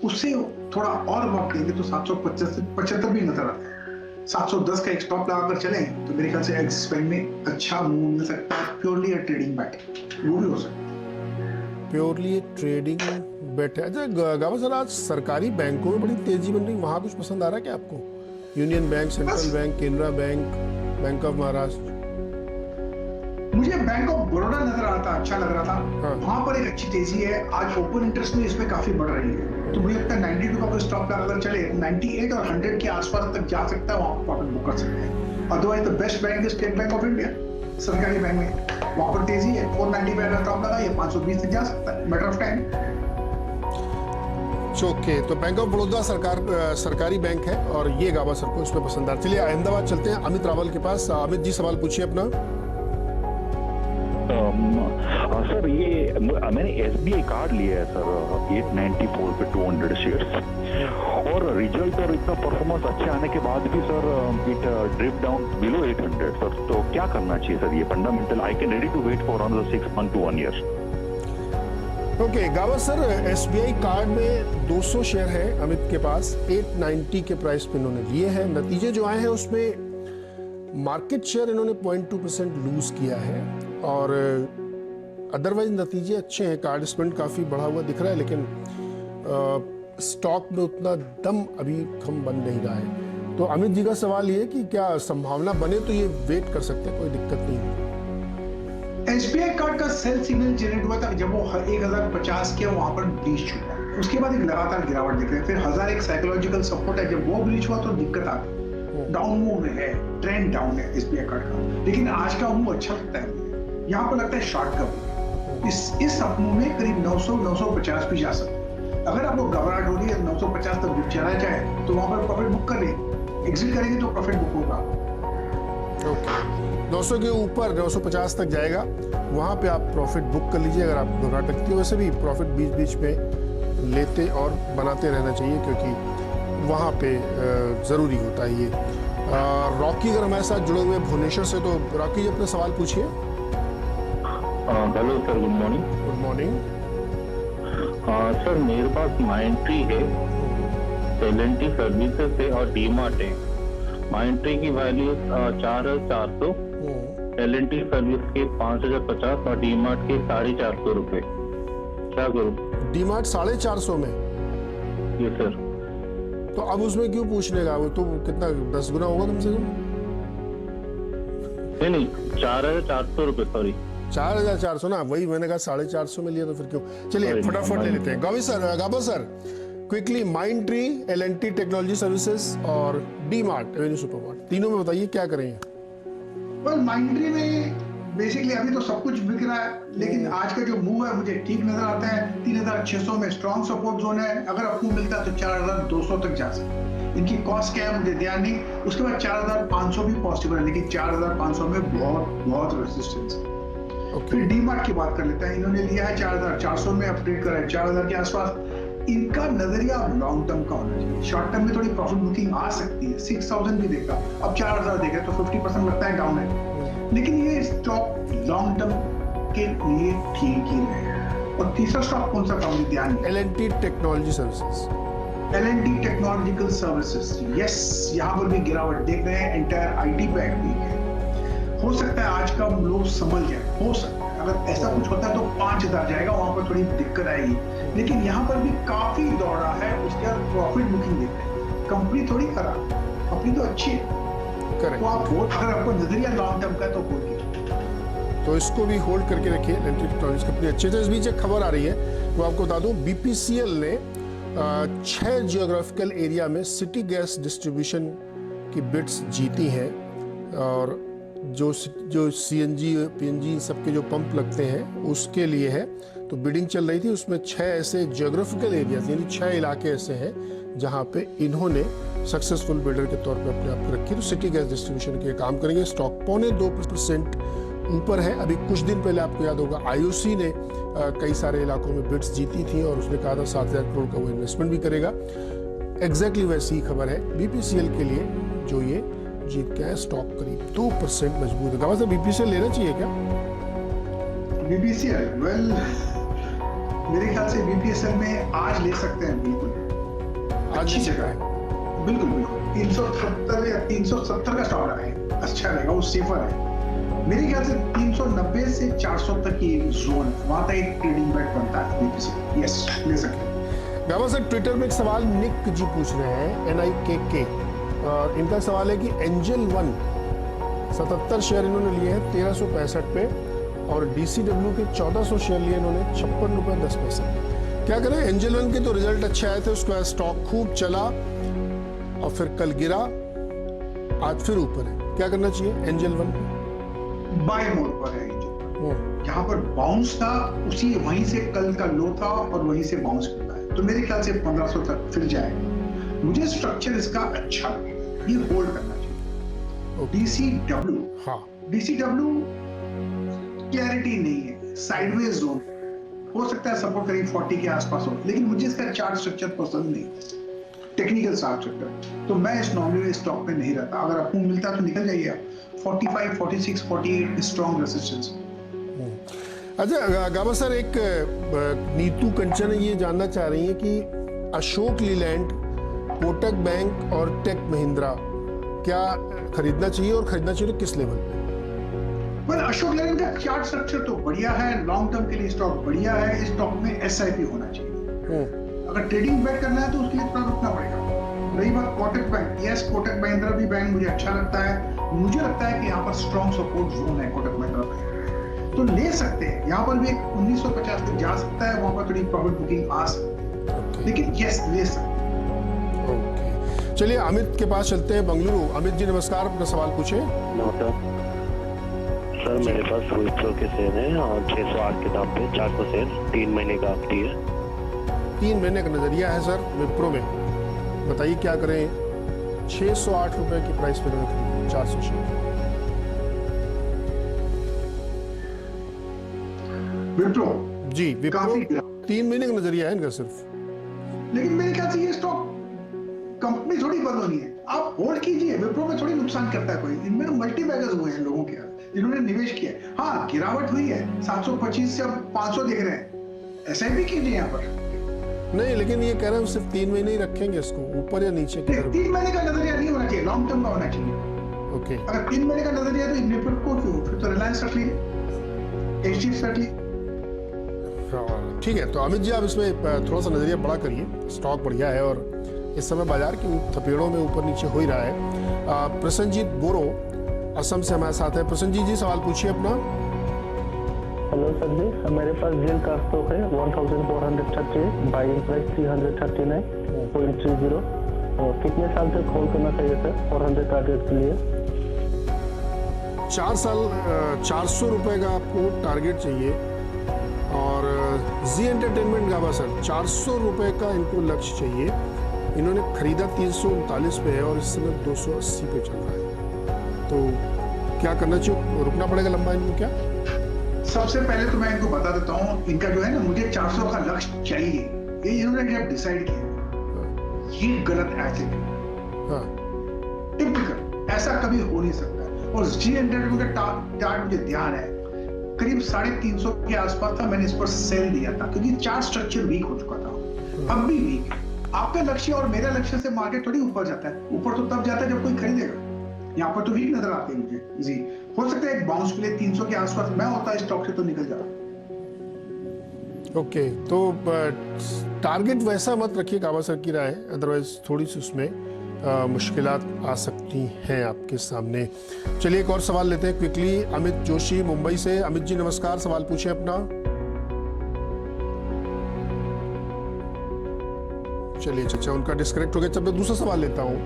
उससे थोड़ा और वक्त देंगे तो 775 भी नजर आता है। 710 का एक स्टॉप लगाकर चलें तो मेरे ख्याल से एक्सिस बैंक में अच्छा मूव मिल सकता है। प्योरली अ ट्रेडिंग बैट वो भी हो सकता है। प्योरली ट्रेडिंग बेट है। अच्छा गावा सर, आज सरकारी बैंकों में बड़ी तेजी बन रही, वहां कुछ पसंद आ रहा है क्या आपको? Union bank, central bank, Canara bank, bank of Maharashtra. मुझे बैंक ऑफ बड़ौदा नजर आता अच्छा लग रहा था। हाँ। वहां पर एक अच्छी तेजी है। आज ओपन इंटरेस्ट में इसमें काफी बढ़ रही है, तो मुझे लगता है 92 का कोई स्टॉप अगर चले 98 और 100 के आसपास तक जा सकता है, वहां पर प्रॉफिट बुक कर सकते हैं। अदरवाइज द बेस्ट बैंक है स्टेट बैंक ऑफ इंडिया, सरकारी बैंक में वहां पर तेजी है। 495 का स्टॉप लगा, ये 520 तक जा सकता है, मैटर ऑफ टाइम। ओके, तो बैंक ऑफ बड़ौदा सरकारी बैंक है और ये गावा सर को इसमें पसंद आ। चलिए अहमदाबाद चलते हैं अमित रावल के पास। अमित जी सवाल पूछिए अपना। सर ये मैंने SBI कार्ड लिया है सर 894 पे 200 शेयर्स, और रिजल्ट और इतना परफॉर्मेंस अच्छे आने के बाद भी sir it drip down below 800 sir, तो क्या करना चाहिए सर? ये fundamental I can ready to wait for another 6 months to 1 year। Okay गावा सर, SBI कार्ड में 200 शेयर है अमित के पास, 890 के प्राइस पे इन्होंने लिए हैं। नतीजे जो आए हैं उसमें मार्केट शेयर इन्होंने 0.2% लूज किया है और अदरवाइज नतीजे अच्छे हैं। कार्ड स्पेंड काफ़ी बढ़ा हुआ दिख रहा है, लेकिन स्टॉक में उतना दम अभी कम बन नहीं रहा है। तो अमित जी का सवाल ये कि क्या संभावना बने तो ये वेट कर सकते हैं, कोई दिक्कत नहीं है। SBI कार्ड का सेल सिग्नल जनरेट हुआ था जब वो 1050 के वहां पर ब्रीच हुआ, उसके बाद एक लगातार गिरावट दिख रही है। फिर 1000 एक साइकोलॉजिकल सपोर्ट है, जब वो ब्रीच हुआ तो दिक्कत आ गई। डाउन मूव में है, ट्रेंड डाउन है SBI कार्ड का, लेकिन आज का मूव अच्छा लगता है मुझे। यहाँ पर लगता है शॉर्ट कवर इस अपमूव में करीब 900-950 भी जा सकता है। अगर आपको घबराहट हो रही है 950 तक चला जाए तो वहां पर प्रॉफिट बुक कर ले, एग्जिट करेंगे तो प्रॉफिट बुक होगा। ओके, 900 के ऊपर 950 तक जाएगा, वहां पे आप प्रॉफिट बुक कर लीजिए अगर आप घबराहट लगती है। वैसे भी प्रॉफिट बीच बीच में लेते और बनाते रहना चाहिए, क्योंकि वहां पे ज़रूरी होता है ये। रॉकी अगर हमारे साथ जुड़े हुए भुवनेश्वर से, तो रॉकी जी अपने सवाल पूछिए। Hello sir, good morning. Good morning. Sir मेरे पास माइंट्री है, L&T सर्विसेज है और डीमार्ट है। माइंट्री की वैल्यू 4400, L&T सर्विस के 5050 और डीमार्ट के 450 रुपए। क्या करूँ? डीमार्ट 450 में? ये सर। तो अब उसमें क्यों पूछने का, वो तो कितना 10 गुना होगा कम से कम। नहीं 4400 रुपए, सॉरी 4400 ना, वही मैंने कहा 450 में लिया तो फिर क्यों। चलिए फटाफट ले लेते हैं। Gaba sir quickly, Mindtree, L&T technology services और डीमार्ट एवेन्यू सुपरमार्ट, तीनों में बताइए क्या करेंगे। वेल माइंट्री में बेसिकली अभी तो सब कुछ बिक रहा है, लेकिन आज का जो मूव है मुझे ठीक नजर आता है। 3600 में स्ट्रॉन्ग सपोर्ट जोन है, अगर आपको मिलता है तो 4200 तक जा सकते हैं। इनकी कॉस्ट क्या है मुझे ध्यान नहीं, उसके बाद 4500 भी पॉसिबल है, लेकिन 4500 में बहुत रेजिस्टेंस है। फिर डीमार्ट की बात कर लेते हैं। इन्होंने लिया है 4400 में, अपडेट करा है 4000 के आसपास। इनका नजरिया लॉन्ग टर्म का होना चाहिए, शॉर्ट टर्म में थोड़ी प्रॉफिट बुकिंग आ सकती है। 6000 भी देखा, अब 4000 देख रहे तो 50% लगता है डाउन है, लेकिन ये स्टॉक लॉन्ग टर्म के लिए ठीक ही रहेगा। और तीसरा स्टॉक कौन सा था मुझे ध्यान नहीं। L&T technology services, L&T technological services, yes, यहाँ पर भी गिरावट देख रहे हैं। एंटायर IT बैंक भी है, हो सकता है आज का लोग संभल जाए, हो सकता है। अगर ऐसा कुछ होता है तो 5000 जाएगा, वहां पर थोड़ी दिक्कत आएगी, लेकिन यहाँ पर भी काफी दौड़ा है। उसके बाद प्रॉफिट बुकिंग देखते हैं, कंपनी थोड़ी खराब, कंपनी तो अच्छी है। तो आप अगर आपको नजरिया लॉन्ग टर्म का तो होल्ड कीजिए, तो इसको भी होल्ड करके रखिए। L&T टेक्नोलॉजी कंपनी अच्छी है। इस बीच एक खबर आ रही है, वो आपको बता दूं, BPCL ने 6 जियोग्राफिकल एरिया में सिटी गैस डिस्ट्रीब्यूशन की बिड्स जीती हैं, और जो CNG PNG सबके जो पंप लगते हैं उसके लिए है। तो बिडिंग चल रही थी, उसमें 6 ऐसे जियोग्राफिकल एरियाज यानी 6 इलाके ऐसे हैं जहां पे इन्होंने सक्सेसफुल बिल्डर के तौर पे अपने आप को रखी। तो सिटी गैस डिस्ट्रीब्यूशन के काम करेंगे। स्टॉक 2.25% ऊपर है। अभी कुछ दिन पहले आपको याद होगा IOC ने कई सारे इलाकों में बिड्स जीती थी और उसने कहा था 7000 करोड़ का वो इन्वेस्टमेंट भी करेगा। एग्जैक्टली वैसी ही खबर है BPCL के लिए, जो ये जीत गया है। स्टॉक करीब 2% मजबूत है। गावा साहब BPCL लेना चाहिए क्या? BPCL, वेल मेरे ख्याल से BPCL में आज ले सकते हैं बिल्कुल, आज अच्छी ले सकते जगह हैं। है, बिल्कुल बिल्कुल 370 या 370 का स्टॉक रहा है, अच्छा रहेगा, वो सेफर है। मेरे ख्याल से 390 से 400 तक की जोन, वहां तक एक ट्रेडिंग बेट बनता है बीपीसी, यस ले सकते हैं। गावा सर, ट्विटर में एक सवाल निक जी पूछ रहे हैं, NIKK, और इनका सवाल है कि एंजल वन 77 शेयर इन्होंने लिए हैं 1365 पे, और DCW के 1400 शेयर लिए इन्होंने 56 रुपये 10 पैसे। क्या करें? एंजल वन के तो रिजल्ट अच्छे आए थे, उसका स्टॉक खूब चला और फिर कल गिरा, आज फिर ऊपर है, क्या करना चाहिए एंजल वन? बाय मोड पर है एंजल, जहां पर बाउंस था उसी वहीं से कल का लो था और वहीं से बाउंस मिला है, तो मेरे ख्याल से 1500 तक फिर जाएगा। मुझे स्ट्रक्चर इसका अच्छा लगा, ये होल्ड करना चाहिए। DCW, हाँ, DCW क्लैरिटी नहीं है, साइडवेज जोन हो सकता है, सपोर्ट करीब 40 के आसपास हो, लेकिन मुझे इसका चार्ट स्ट्रक्चर पसंद नहीं, टेक्निकल चार्ट स्ट्रक्चर, तो मैं इस नॉर्मली स्टॉक पे नहीं रहता। अगर आपको मिलता तो निकल जाइए आप। 45, 46, 48 स्ट्रॉन्ग रेजिस्टेंस। अच्छा गावा सर, एक नीतू कंचन ये जानना चाह रही है कि अशोक लीलैंड, कोटक बैंक और टेक महिंद्रा क्या खरीदना चाहिए, और खरीदना चाहिए तो किस लेवल पे? वेल, अशोक लेलैंड का चार्ट स्ट्रक्चर तो बढ़िया है, लॉन्ग टर्म के लिए स्टॉक बढ़िया है, इस स्टॉक में SIP होना चाहिए। अगर ट्रेडिंग बैक करना है तो उसके लिए थोड़ा रुकना पड़ेगा। रही बात कोटक बैंक, यस कोटक महिंद्रा भी बैंक मुझे अच्छा लगता है, मुझे लगता है कि यहाँ पर स्ट्रॉन्ग सपोर्ट जोन है कोटक महिंद्रा बैंक, तो ले सकते हैं। यहाँ पर भी एक 1950 तक जा सकता है, वहां पर थोड़ी प्रॉफिट बुकिंग आ सकती है, लेकिन यस ले सकते हैं। ओके, चलिए अमित के पास चलते हैं, बेंगलुरु। अमित जी नमस्कार, अपना सवाल पूछे। नमस्कार सर, मेरे पास विप्रो के शेयर हैं और 608 के दाम पे 400 शेयर, 3 महीने का अवधि है। 3 महीने का नजरिया है सर विप्रो में, बताइए क्या करें? 608 रुपए की प्राइस पे खरीदे 400 शेयर। विप्रो जी, विप्रो काफी 3 महीने का नजरिया है इनका सिर्फ। लेकिन मेरे ख्याल से ये स्टॉक कंपनी थोड़ी बंद होनी है, आप होल्ड कीजिए। विप्रो में थोड़ी नुकसान करता है कोई, इनमें तो मल्टी बैगर्स हुए हैं लोगों के जिन्होंने निवेश किया है। हाँ, गिरावट हुई है, 725 से अब 500 दिख रहे हैं, SIP कीजिए यहाँ पर। नहीं, लेकिन ये कह रहे हैं सिर्फ 3 महीने ही रखेंगे इसको, ऊपर या नीचे की तरफ? 3 महीने का नजरिया नहीं होना चाहिए, लॉन्ग टर्म का होना चाहिए। ओके, अगर 3 महीने का नजरिया है तो विप्रो क्यों, फिर तो रिलायंस रख लीजिए, HDFC रख लीजिए। ठीक है, तो अमित जी आप इसमें थोड़ा सा नजरिया बड़ा करिए, स्टॉक बढ़िया है और इस समय बाजार की थपेड़ों में ऊपर नीचे हो ही रहा है। प्रसन्नजीत बोरो असम से हमारे साथ है। प्रसन्नजीत जी सवाल पूछिए अपना। हेलो सर जी, मेरे पास जेल का स्टॉक है 1430, बाइंग प्राइस 339.30, और कितने साल तक होल्ड करना चाहिए सर 400 टारगेट के लिए? 4 साल 400 रुपए का आपको टारगेट चाहिए, और जी एंटरटेनमेंट गावा सर 400 रुपए का इनको लक्ष्य चाहिए। इन्होंने खरीदा 339 पे है और इस समय 280 पे चल रहा है, तो क्या करना चाहिए? रुकना पड़ेगा लंबा इनको क्या? सबसे पहले तो मैं इनको बता देता हूँ, इनका जो है ना, मुझे 400 का लक्ष्य चाहिए, ये इन्होंने जब डिसाइड किया, ये गलत एसेट है। हाँ, टिपिकल, ऐसा कभी हो नहीं सकता। और जी एंटरटेनमेंट का चार्ट मुझे ध्यान है, करीब 350 के आसपास था, मैंने इस पर सेल दिया था क्योंकि चार्ट स्ट्रक्चर वीक हो चुका था, अब भी वीक है। आपका लक्ष्य और मेरा लक्ष्य से मार्केट थोड़ी ऊपर जाता है, ऊपर तो तब जाता है जब कोई खरीदेगा। यहाँ पर तो वीक नजर आते हैं मुझे जी। हो सकता है एक बाउंस के लिए 300 के आसपास मैं होता है स्टॉक से तो निकल जाता। ओके, तो टारगेट वैसा मत रखिए, गावा सर की राय, अदरवाइज थोड़ी सी उसमें मुश्किलात आ सकती हैं आपके सामने। चलिए एक और सवाल लेते हैं क्विकली। अमित जोशी मुंबई से। अमित जी नमस्कार, सवाल पूछिए अपना। चलिए अच्छा, उनका डिस्कनेक्ट हो गया। जब मैं दूसरा सवाल लेता हूँ,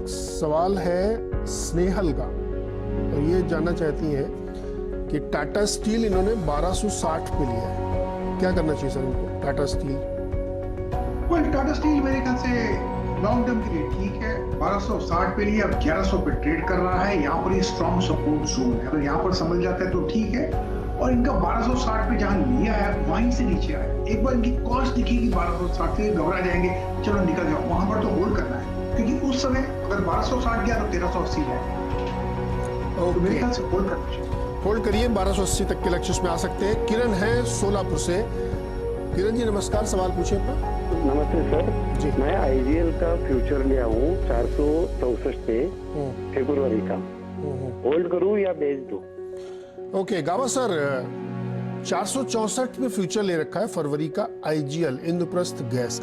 सवाल है स्नेहल का, और ये जानना चाहती हैं कि टाटा स्टील इन्होंने 1260 पे लिया है, क्या करना चाहिए सर इनको टाटा स्टील? टाटा स्टील मेरे ख्याल से लॉन्ग टर्म के लिए ठीक है, 1260 पे लिए, अब 1100 पे ट्रेड कर रहा है। यहाँ पर ये स्ट्रॉन्ग सपोर्ट जोन है, अगर यहाँ पर समझ जाता है तो ठीक है। और इनका 1260 पे जहाँ लिया है वहीं से नीचे आया, एक बार इनकी कॉस्ट दिखेगी 1260 से घबरा जाएंगे, चलो निकल जाओ, वहां पर तो होल्ड करना है, क्योंकि उस समय अगर 1260 गया तो 1380 है, तो मेरे ख्याल से होल्ड करना चाहिए। होल्ड करिए, 1280 तक के लक्ष्य में आ सकते हैं। किरण है सोलापुर से। किरण जी नमस्कार, सवाल पूछिए अपना। नमस्ते जी। सर, मैं आईजीएल का फ्यूचर लिया हूँ 464 पे फरवरी का। होल्ड करूँ या बेच दूँ? ओके गावा सर, 464 में फ्यूचर ले रखा है फरवरी का आईजीएल इंद्रप्रस्थ गैस का।